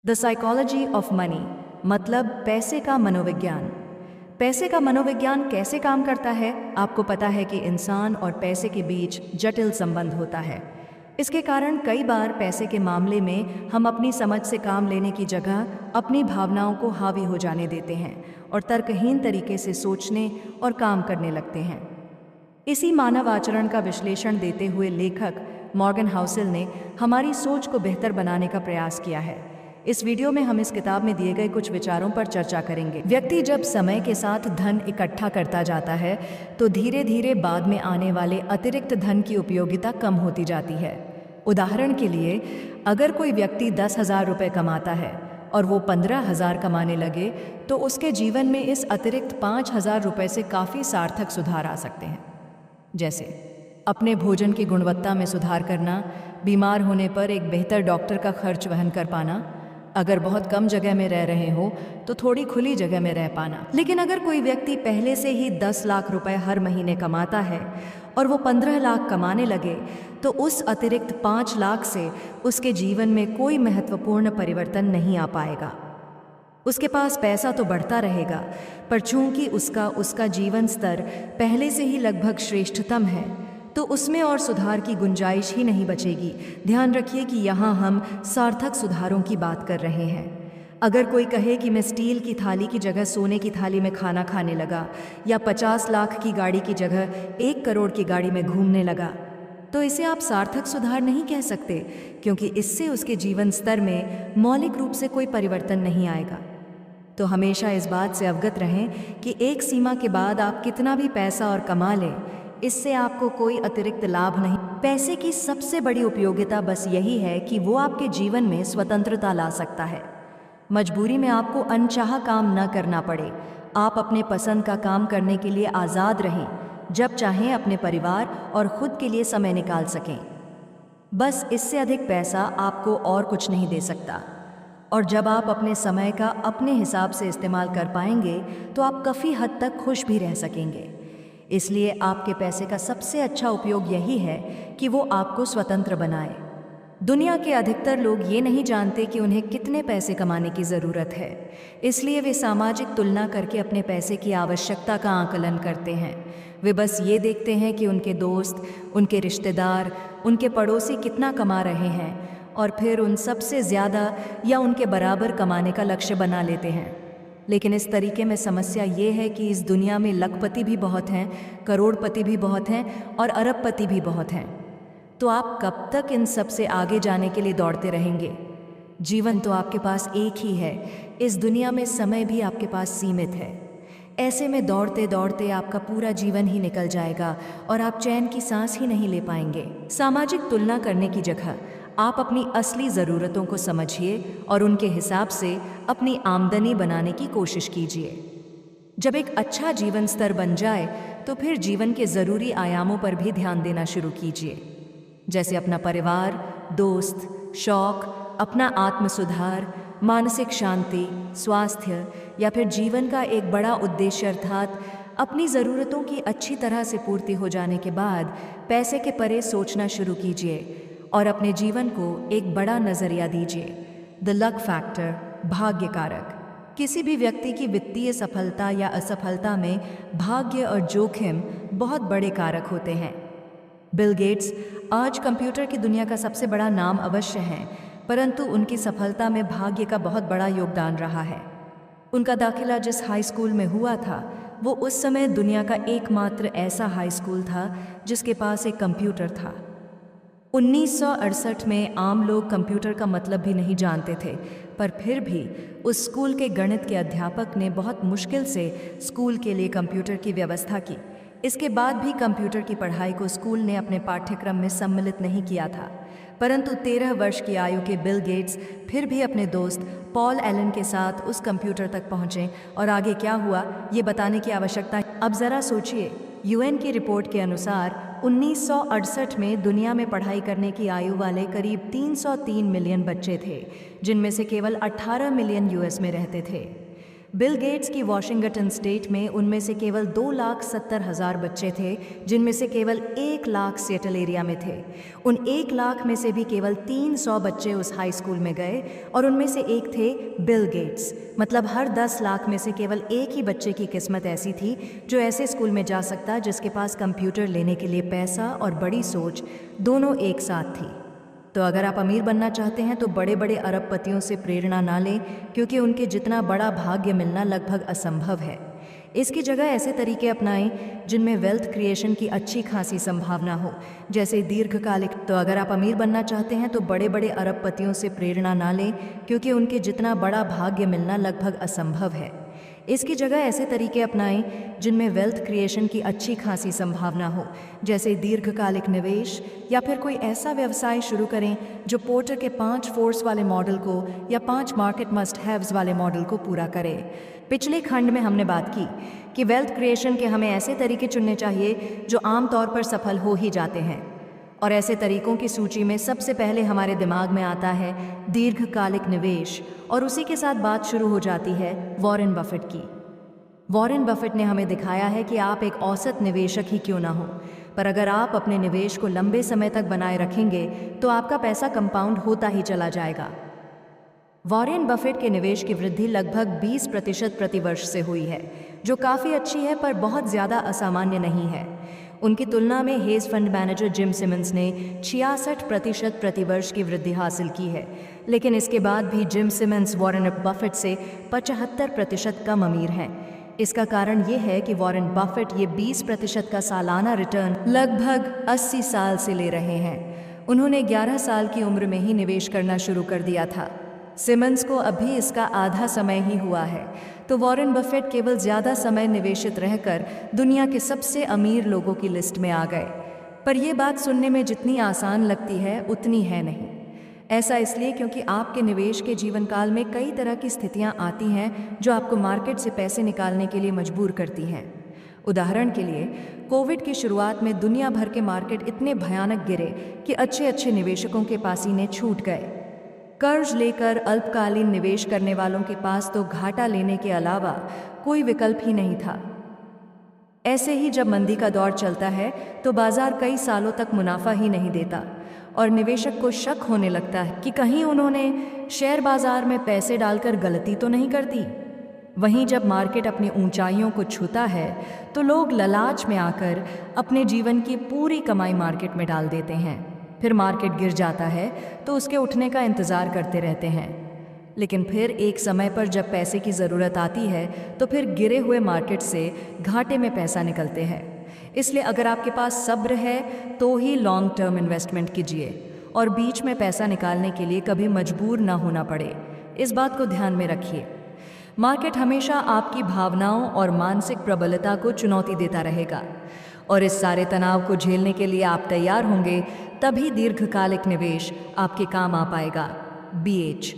The psychology of money, मतलब पैसे का मनोविज्ञान। पैसे का मनोविज्ञान कैसे काम करता है? आपको पता है कि इंसान और पैसे के बीच जटिल संबंध होता है। इसके कारण कई बार पैसे के मामले में हम अपनी समझ से काम लेने की जगह अपनी भावनाओं को हावी हो जाने देते हैं और तर्कहीन तरीके से सोचने और काम करने लगते हैं। इसी मानव आचरण का विश्लेषण देते हुए लेखक मॉर्गन हाउसेल ने हमारी सोच को बेहतर बनाने का प्रयास किया है। इस वीडियो में हम इस किताब में दिए गए कुछ विचारों पर चर्चा करेंगे। व्यक्ति जब समय के साथ धन इकट्ठा करता जाता है तो धीरे धीरे बाद में आने वाले अतिरिक्त धन की उपयोगिता कम होती जाती है। उदाहरण के लिए, अगर कोई व्यक्ति 10,000 रुपये कमाता है और वो 15,000 कमाने लगे तो उसके जीवन में इस अतिरिक्त 5,000 रुपये से काफ़ी सार्थक सुधार आ सकते हैं। जैसे अपने भोजन की गुणवत्ता में सुधार करना, बीमार होने पर एक बेहतर डॉक्टर का खर्च वहन कर पाना, अगर बहुत कम जगह में रह रहे हो तो थोड़ी खुली जगह में रह पाना। लेकिन अगर कोई व्यक्ति पहले से ही 10 लाख रुपए हर महीने कमाता है और वो 15 लाख कमाने लगे तो उस अतिरिक्त 5 लाख से उसके जीवन में कोई महत्वपूर्ण परिवर्तन नहीं आ पाएगा। उसके पास पैसा तो बढ़ता रहेगा, पर चूंकि उसका जीवन स्तर पहले से ही लगभग श्रेष्ठतम है तो उसमें और सुधार की गुंजाइश ही नहीं बचेगी। ध्यान रखिए कि यहाँ हम सार्थक सुधारों की बात कर रहे हैं। अगर कोई कहे कि मैं स्टील की थाली की जगह सोने की थाली में खाना खाने लगा या 50 लाख की गाड़ी की जगह 1 करोड़ की गाड़ी में घूमने लगा, तो इसे आप सार्थक सुधार नहीं कह सकते, क्योंकि इससे उसके जीवन स्तर में मौलिक रूप से कोई परिवर्तन नहीं आएगा। तो हमेशा इस बात से अवगत रहें कि एक सीमा के बाद आप कितना भी पैसा और कमा लें, इससे आपको कोई अतिरिक्त लाभ नहीं। पैसे की सबसे बड़ी उपयोगिता बस यही है कि वो आपके जीवन में स्वतंत्रता ला सकता है। मजबूरी में आपको अनचाहा काम न करना पड़े। आप अपने पसंद का काम करने के लिए आज़ाद रहें, जब चाहें अपने परिवार और खुद के लिए समय निकाल सकें। बस इससे अधिक पैसा आपको और कुछ नहीं दे सकता। और जब आप अपने समय का अपने हिसाब से इस्तेमाल कर पाएंगे तो आप काफ़ी हद तक खुश भी रह सकेंगे। इसलिए आपके पैसे का सबसे अच्छा उपयोग यही है कि वो आपको स्वतंत्र बनाए। दुनिया के अधिकतर लोग ये नहीं जानते कि उन्हें कितने पैसे कमाने की ज़रूरत है, इसलिए वे सामाजिक तुलना करके अपने पैसे की आवश्यकता का आकलन करते हैं। वे बस ये देखते हैं कि उनके दोस्त, उनके रिश्तेदार, उनके पड़ोसी कितना कमा रहे हैं और फिर उन सबसे ज़्यादा या उनके बराबर कमाने का लक्ष्य बना लेते हैं। लेकिन इस तरीके में समस्या ये है कि इस दुनिया में लखपति भी बहुत हैं, करोड़पति भी बहुत हैं और अरबपति भी बहुत हैं। तो आप कब तक इन सब से आगे जाने के लिए दौड़ते रहेंगे? जीवन तो आपके पास एक ही है। इस दुनिया में समय भी आपके पास सीमित है। ऐसे में दौड़ते दौड़ते आपका पूरा जीवन ही निकल जाएगा और आप चैन की सांस ही नहीं ले पाएंगे। सामाजिक तुलना करने की जगह आप अपनी असली ज़रूरतों को समझिए और उनके हिसाब से अपनी आमदनी बनाने की कोशिश कीजिए। जब एक अच्छा जीवन स्तर बन जाए तो फिर जीवन के ज़रूरी आयामों पर भी ध्यान देना शुरू कीजिए, जैसे अपना परिवार, दोस्त, शौक, अपना आत्म सुधार, मानसिक शांति, स्वास्थ्य या फिर जीवन का एक बड़ा उद्देश्य, अर्थात अपनी ज़रूरतों की अच्छी तरह से पूर्ति हो जाने के बाद पैसे के परे सोचना शुरू कीजिए और अपने जीवन को एक बड़ा नज़रिया दीजिए। द लक फैक्टर, भाग्य कारक। किसी भी व्यक्ति की वित्तीय सफलता या असफलता में भाग्य और जोखिम बहुत बड़े कारक होते हैं। बिल गेट्स आज कंप्यूटर की दुनिया का सबसे बड़ा नाम अवश्य हैं, परंतु उनकी सफलता में भाग्य का बहुत बड़ा योगदान रहा है। उनका दाखिला जिस हाई स्कूल में हुआ था वो उस समय दुनिया का एकमात्र ऐसा हाई स्कूल था जिसके पास एक कंप्यूटर था। 1968 में आम लोग कंप्यूटर का मतलब भी नहीं जानते थे, पर फिर भी उस स्कूल के गणित के अध्यापक ने बहुत मुश्किल से स्कूल के लिए कंप्यूटर की व्यवस्था की। इसके बाद भी कंप्यूटर की पढ़ाई को स्कूल ने अपने पाठ्यक्रम में सम्मिलित नहीं किया था, परंतु 13 वर्ष की आयु के बिल गेट्स फिर भी अपने दोस्त पॉल एलन के साथ उस कंप्यूटर तक पहुंचे और आगे क्या हुआ ये बताने की आवश्यकता है। अब ज़रा सोचिए, यूएन की रिपोर्ट के अनुसार 1968 में दुनिया में पढ़ाई करने की आयु वाले करीब 303 मिलियन बच्चे थे, जिनमें से केवल 18 मिलियन यूएस में रहते थे। बिल गेट्स की वॉशिंगटन स्टेट में उनमें से केवल 2,70,000 बच्चे थे, जिनमें से केवल 1 लाख सिएटल एरिया में थे। उन 1 लाख में से भी केवल 300 बच्चे उस हाई स्कूल में गए और उनमें से एक थे बिल गेट्स। मतलब हर 10 लाख में से केवल एक ही बच्चे की किस्मत ऐसी थी जो ऐसे स्कूल में जा सकता जिसके पास कंप्यूटर लेने के लिए पैसा और बड़ी सोच दोनों एक साथ थी। तो अगर आप अमीर बनना चाहते हैं तो बड़े बड़े अरबपतियों से प्रेरणा ना लें, क्योंकि उनके जितना बड़ा भाग्य मिलना लगभग असंभव है। इसकी जगह ऐसे तरीके अपनाएं जिनमें वेल्थ क्रिएशन की अच्छी खासी संभावना हो, जैसे दीर्घकालिक। तो अगर आप अमीर बनना चाहते हैं तो बड़े बड़े अरबपतियों से प्रेरणा ना लें, क्योंकि उनके जितना बड़ा भाग्य मिलना लगभग असंभव है। इसकी जगह ऐसे तरीके अपनाएं जिनमें वेल्थ क्रिएशन की अच्छी खासी संभावना हो, जैसे दीर्घकालिक निवेश, या फिर कोई ऐसा व्यवसाय शुरू करें जो पोर्टर के 5 फोर्स वाले मॉडल को या 5 मार्केट मस्ट हैव्स वाले मॉडल को पूरा करे। पिछले खंड में हमने बात की कि वेल्थ क्रिएशन के हमें ऐसे तरीके चुनने चाहिए जो आमतौर पर सफल हो ही जाते हैं, और ऐसे तरीकों की सूची में सबसे पहले हमारे दिमाग में आता है दीर्घकालिक निवेश, और उसी के साथ बात शुरू हो जाती है वॉरेन बफेट की। वॉरेन बफेट ने हमें दिखाया है कि आप एक औसत निवेशक ही क्यों ना हो, पर अगर आप अपने निवेश को लंबे समय तक बनाए रखेंगे तो आपका पैसा कंपाउंड होता ही चला जाएगा। वॉरेन बफेट के निवेश की वृद्धि लगभग 20% प्रतिवर्ष से हुई है, जो काफ़ी अच्छी है पर बहुत ज़्यादा असामान्य नहीं है। उनकी तुलना में hedge fund manager Jim Simons ने 66% प्रतिवर्ष की वृद्धि हासिल की है, लेकिन इसके बाद भी जिम सिमंस वॉरेन बफेट से 75% कम अमीर हैं। इसका कारण ये है कि वॉरेन बफेट ये 20% का सालाना रिटर्न लगभग 80 साल से ले रहे हैं। उन्होंने 11 साल की उम्र में ही निवेश करना शुरू कर दिया था। सिमंस को अभी इसका आधा समय ही हुआ है, तो वॉरेन बफेट केवल ज़्यादा समय निवेशित रहकर दुनिया के सबसे अमीर लोगों की लिस्ट में आ गए। पर यह बात सुनने में जितनी आसान लगती है उतनी है नहीं। ऐसा इसलिए क्योंकि आपके निवेश के जीवन काल में कई तरह की स्थितियां आती हैं जो आपको मार्केट से पैसे निकालने के लिए मजबूर करती हैं। उदाहरण के लिए, कोविड की शुरुआत में दुनिया भर के मार्केट इतने भयानक गिरे कि अच्छे निवेशकों के पसीने छूट गए। कर्ज लेकर अल्पकालीन निवेश करने वालों के पास तो घाटा लेने के अलावा कोई विकल्प ही नहीं था। ऐसे ही जब मंदी का दौर चलता है तो बाजार कई सालों तक मुनाफा ही नहीं देता और निवेशक को शक होने लगता है कि कहीं उन्होंने शेयर बाजार में पैसे डालकर गलती तो नहीं कर दी। वहीं जब मार्केट अपनी ऊंचाइयों को छूता है तो लोग लालच में आकर अपने जीवन की पूरी कमाई मार्केट में डाल देते हैं। फिर मार्केट गिर जाता है तो उसके उठने का इंतज़ार करते रहते हैं, लेकिन फिर एक समय पर जब पैसे की ज़रूरत आती है तो फिर गिरे हुए मार्केट से घाटे में पैसा निकलते हैं। इसलिए अगर आपके पास सब्र है तो ही लॉन्ग टर्म इन्वेस्टमेंट कीजिए और बीच में पैसा निकालने के लिए कभी मजबूर ना होना पड़े। इस बात को ध्यान में रखिए। मार्केट हमेशा आपकी भावनाओं और मानसिक प्रबलता को चुनौती देता रहेगा, और इस सारे तनाव को झेलने के लिए आप तैयार होंगे, तभी दीर्घकालिक निवेश आपके काम आ पाएगा। BH